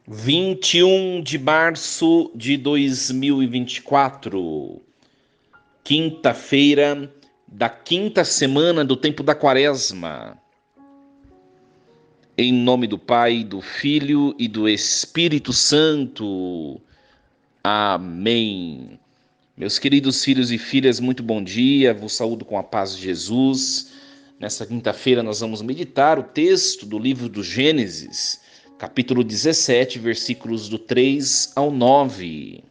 21 de março de 2024, quinta-feira da quinta semana do tempo da Quaresma. Em nome do Pai, do Filho e do Espírito Santo. Amém. Meus queridos filhos e filhas, muito bom dia. Vos saúdo com a paz de Jesus. Nessa quinta-feira nós vamos meditar o texto do livro do Gênesis, capítulo 17, versículos do 3 ao 9.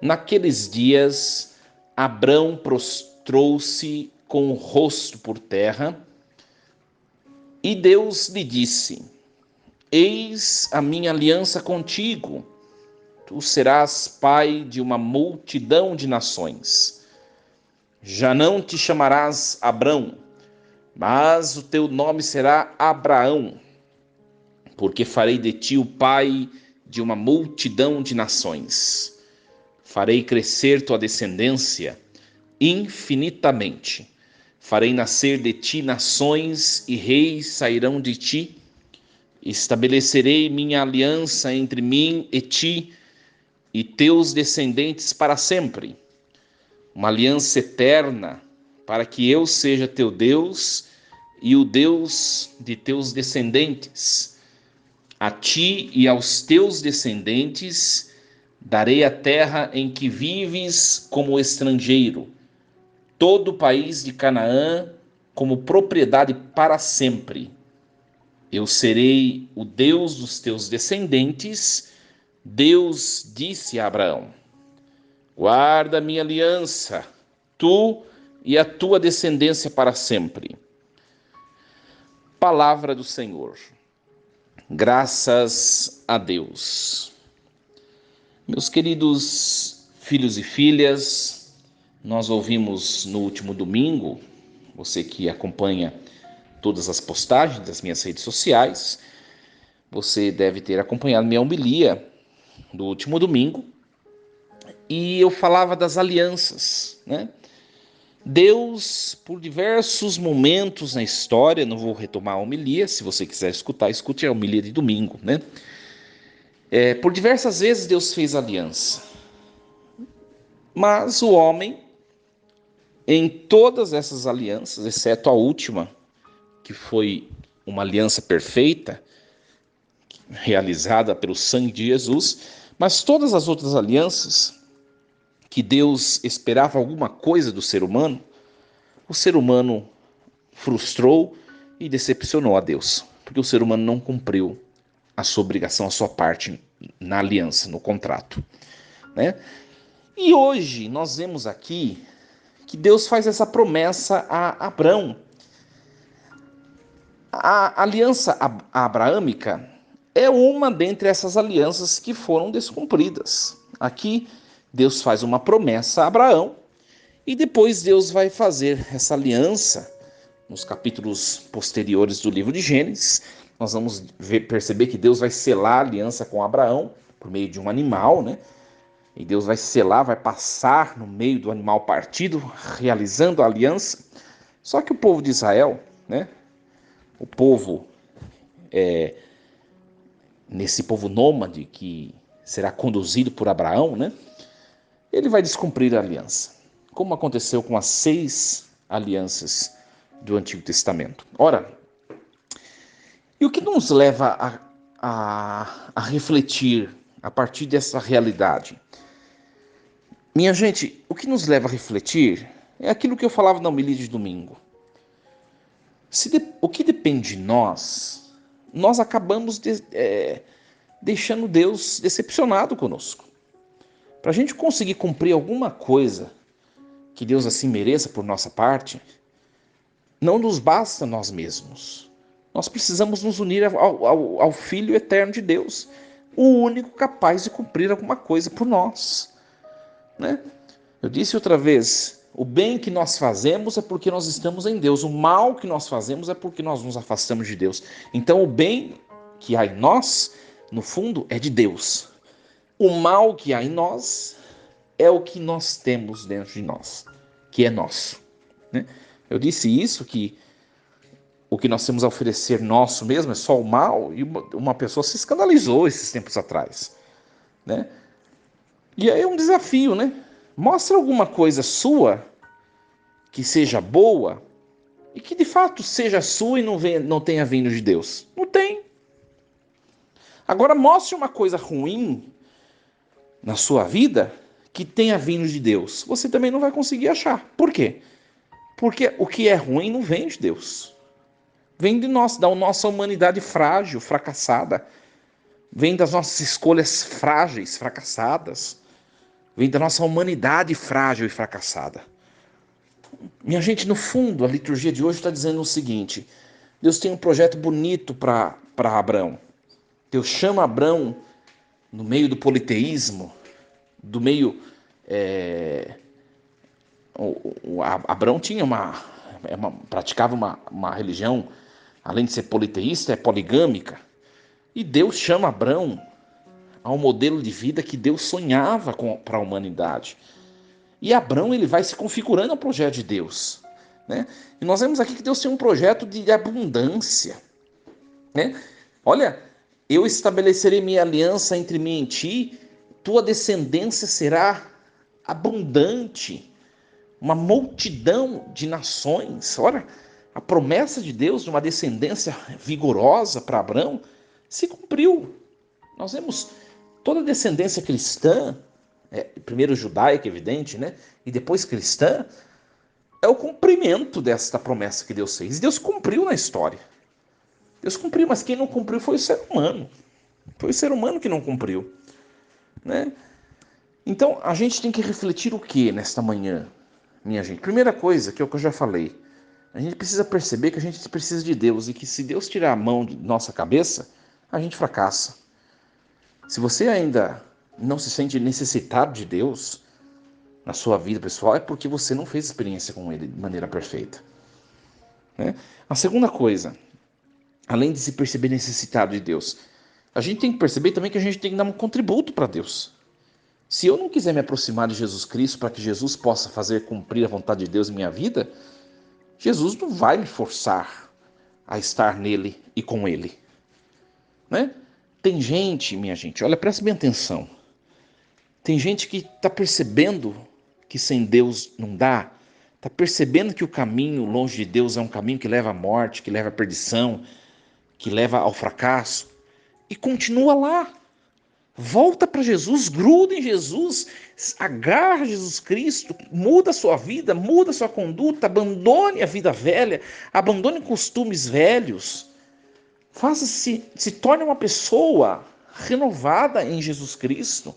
Naqueles dias, Abrão prostrou-se com o rosto por terra, e Deus lhe disse: Eis a minha aliança contigo. Tu serás pai de uma multidão de nações. Já não te chamarás Abrão, mas o teu nome será Abraão, porque farei de ti o pai de uma multidão de nações. Farei crescer tua descendência infinitamente. Farei nascer de ti nações e reis sairão de ti. Estabelecerei minha aliança entre mim e ti e teus descendentes para sempre. Uma aliança eterna, para que eu seja teu Deus e o Deus de teus descendentes. A ti e aos teus descendentes darei a terra em que vives como estrangeiro, todo o país de Canaã como propriedade para sempre. Eu serei o Deus dos teus descendentes. Deus disse a Abraão: guarda minha aliança, tu e a tua descendência para sempre. Palavra do Senhor. Graças a Deus. Meus queridos filhos e filhas, nós ouvimos no último domingo, você que acompanha todas as postagens das minhas redes sociais, você deve ter acompanhado minha homilia do último domingo, e eu falava das alianças, né? Deus, por diversos momentos na história, não vou retomar a homilia, se você quiser escutar, escute a homilia de domingo, né? Por diversas vezes Deus fez aliança, mas o homem, em todas essas alianças, exceto a última, que foi uma aliança perfeita, realizada pelo sangue de Jesus, mas todas as outras alianças que Deus esperava alguma coisa do ser humano, o ser humano frustrou e decepcionou a Deus, porque o ser humano não cumpriu a sua obrigação, a sua parte na aliança, no contrato, né? E hoje nós vemos aqui que Deus faz essa promessa a Abrão. A aliança abraâmica é uma dentre essas alianças que foram descumpridas. Aqui Deus faz uma promessa a Abraão e depois Deus vai fazer essa aliança nos capítulos posteriores do livro de Gênesis. Nós vamos perceber que Deus vai selar a aliança com Abraão por meio de um animal, né? E Deus vai selar, vai passar no meio do animal partido, realizando a aliança. Só que o povo de Israel, né? O povo, nesse povo nômade que será conduzido por Abraão, né? Ele vai descumprir a aliança, como aconteceu com as 6 alianças do Antigo Testamento. Ora, e o que nos leva a refletir a partir dessa realidade? Minha gente, o que nos leva a refletir é aquilo que eu falava na homilia de domingo. O que depende de nós acabamos deixando Deus decepcionado conosco. Para a gente conseguir cumprir alguma coisa que Deus assim mereça por nossa parte, não nos basta nós mesmos. Nós precisamos nos unir ao Filho eterno de Deus, o único capaz de cumprir alguma coisa por nós, né? Eu disse outra vez, o bem que nós fazemos é porque nós estamos em Deus, o mal que nós fazemos é porque nós nos afastamos de Deus. Então o bem que há em nós, no fundo, é de Deus. O mal que há em nós é o que nós temos dentro de nós, que é nosso, né? Eu disse isso, que o que nós temos a oferecer nosso mesmo é só o mal, e uma pessoa se escandalizou esses tempos atrás, né? E aí é um desafio, né? Mostra alguma coisa sua que seja boa e que de fato seja sua e não tenha vindo de Deus. Não tem. Agora mostre uma coisa ruim na sua vida que tenha vindo de Deus. Você também não vai conseguir achar. Por quê? Porque o que é ruim não vem de Deus. Vem de nós, da nossa humanidade frágil, fracassada. Vem das nossas escolhas frágeis, fracassadas. Vem da nossa humanidade frágil e fracassada. Minha gente, no fundo, a liturgia de hoje está dizendo o seguinte: Deus tem um projeto bonito para Abrão. Deus chama Abrão no meio do politeísmo, do meio... Abrão tinha praticava uma religião, além de ser politeísta, é poligâmica. E Deus chama Abrão ao modelo de vida que Deus sonhava para a humanidade. E Abrão, ele vai se configurando ao projeto de Deus, né? E nós vemos aqui que Deus tem um projeto de abundância, né? Olha, eu estabelecerei minha aliança entre mim e ti, tua descendência será abundante, uma multidão de nações. Olha, a promessa de Deus de uma descendência vigorosa para Abrão se cumpriu. Nós vemos toda a descendência cristã, primeiro judaica, evidente, né? E depois cristã, é o cumprimento desta promessa que Deus fez. E Deus cumpriu na história. Deus cumpriu, mas quem não cumpriu foi o ser humano. Foi o ser humano que não cumpriu, né? Então, a gente tem que refletir o que nesta manhã, minha gente? Primeira coisa, que é o que eu já falei. A gente precisa perceber que a gente precisa de Deus e que se Deus tirar a mão de nossa cabeça, a gente fracassa. Se você ainda não se sente necessitado de Deus na sua vida pessoal, é porque você não fez experiência com Ele de maneira perfeita, né? A segunda coisa, além de se perceber necessitado de Deus, a gente tem que perceber também que a gente tem que dar um contributo para Deus. Se eu não quiser me aproximar de Jesus Cristo para que Jesus possa fazer cumprir a vontade de Deus em minha vida, Jesus não vai me forçar a estar nele e com ele, né? Tem gente, minha gente, olha, presta bem atenção. Tem gente que está percebendo que sem Deus não dá, está percebendo que o caminho longe de Deus é um caminho que leva à morte, que leva à perdição, que leva ao fracasso, e continua lá. Volta para Jesus, gruda em Jesus, agarra Jesus Cristo, muda a sua vida, muda a sua conduta, abandone a vida velha, abandone costumes velhos, se torne uma pessoa renovada em Jesus Cristo.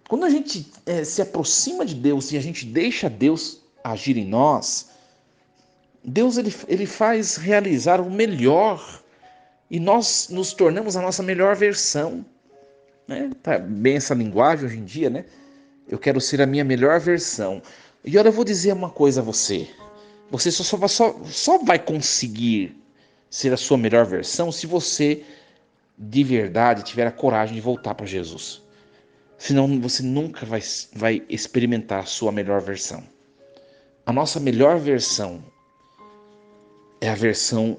Quando a gente se aproxima de Deus e a gente deixa Deus agir em nós, Deus ele faz realizar o melhor e nós nos tornamos a nossa melhor versão, né? Tá bem essa linguagem hoje em dia, né? Eu quero ser a minha melhor versão. E olha, eu vou dizer uma coisa a você. Você só vai conseguir ser a sua melhor versão se você de verdade tiver a coragem de voltar para Jesus. Senão você nunca vai experimentar a sua melhor versão. A nossa melhor versão é a versão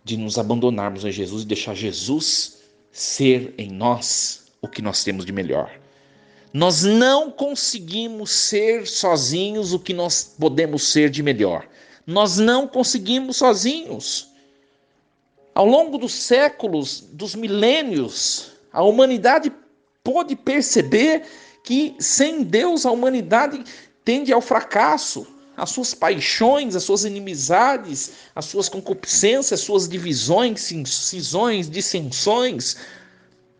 de nos abandonarmos em Jesus e deixar Jesus ser em nós o que nós temos de melhor. Nós não conseguimos ser sozinhos o que nós podemos ser de melhor. Nós não conseguimos sozinhos. Ao longo dos séculos, dos milênios, a humanidade pôde perceber que sem Deus a humanidade tende ao fracasso. As suas paixões, as suas inimizades, as suas concupiscências, as suas divisões, cisões, dissensões,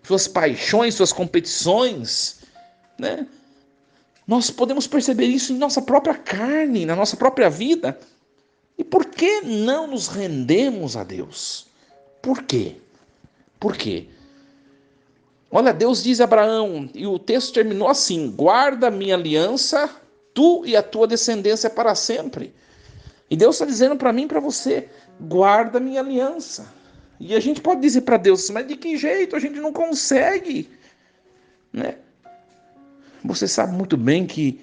suas paixões, suas competições, né? Nós podemos perceber isso em nossa própria carne, na nossa própria vida. E por que não nos rendemos a Deus? Por quê? Por quê? Olha, Deus diz a Abraão, e o texto terminou assim: guarda a minha aliança, tu e a tua descendência para sempre. E Deus está dizendo para mim e para você: guarda a minha aliança. E a gente pode dizer para Deus, mas de que jeito? A gente não consegue, né? Você sabe muito bem que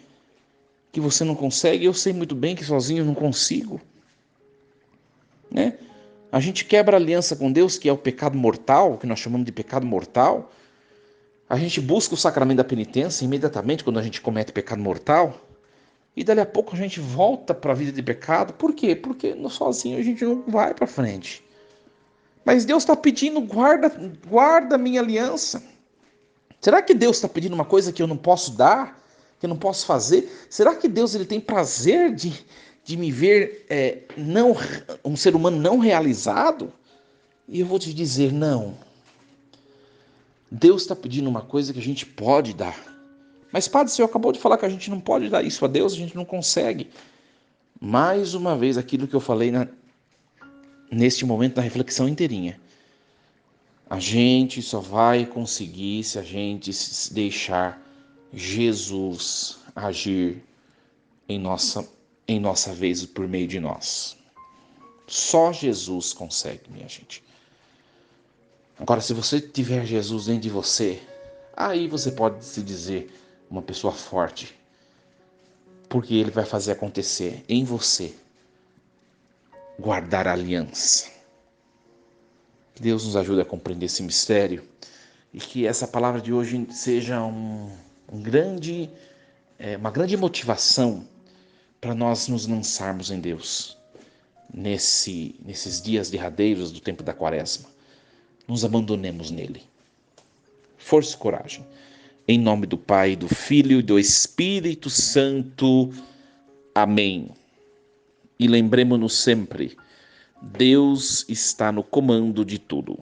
você não consegue, eu sei muito bem que sozinho eu não consigo. né? A gente quebra a aliança com Deus, que é o pecado mortal, que nós chamamos de pecado mortal. A gente busca o sacramento da penitência imediatamente quando a gente comete pecado mortal. E dali a pouco a gente volta para a vida de pecado. Por quê? Porque sozinho a gente não vai para frente. Mas Deus está pedindo, guarda a minha aliança. Será que Deus está pedindo uma coisa que eu não posso dar? Que eu não posso fazer? Será que Deus ele tem prazer de me ver não, um ser humano não realizado? E eu vou te dizer, não. Deus está pedindo uma coisa que a gente pode dar. Mas, Padre, o senhor acabou de falar que a gente não pode dar isso a Deus, a gente não consegue. Mais uma vez, aquilo que eu falei neste momento da reflexão inteirinha. A gente só vai conseguir se a gente deixar Jesus agir em nossa vez por meio de nós. Só Jesus consegue, minha gente. Agora, se você tiver Jesus dentro de você, aí você pode se dizer uma pessoa forte, porque ele vai fazer acontecer em você, guardar a aliança. Que Deus nos ajude a compreender esse mistério e que essa palavra de hoje seja uma grande motivação para nós nos lançarmos em Deus nesses dias derradeiros do tempo da Quaresma. Nos abandonemos nele. Força e coragem. Em nome do Pai, do Filho e do Espírito Santo. Amém. E lembremos-nos sempre, Deus está no comando de tudo.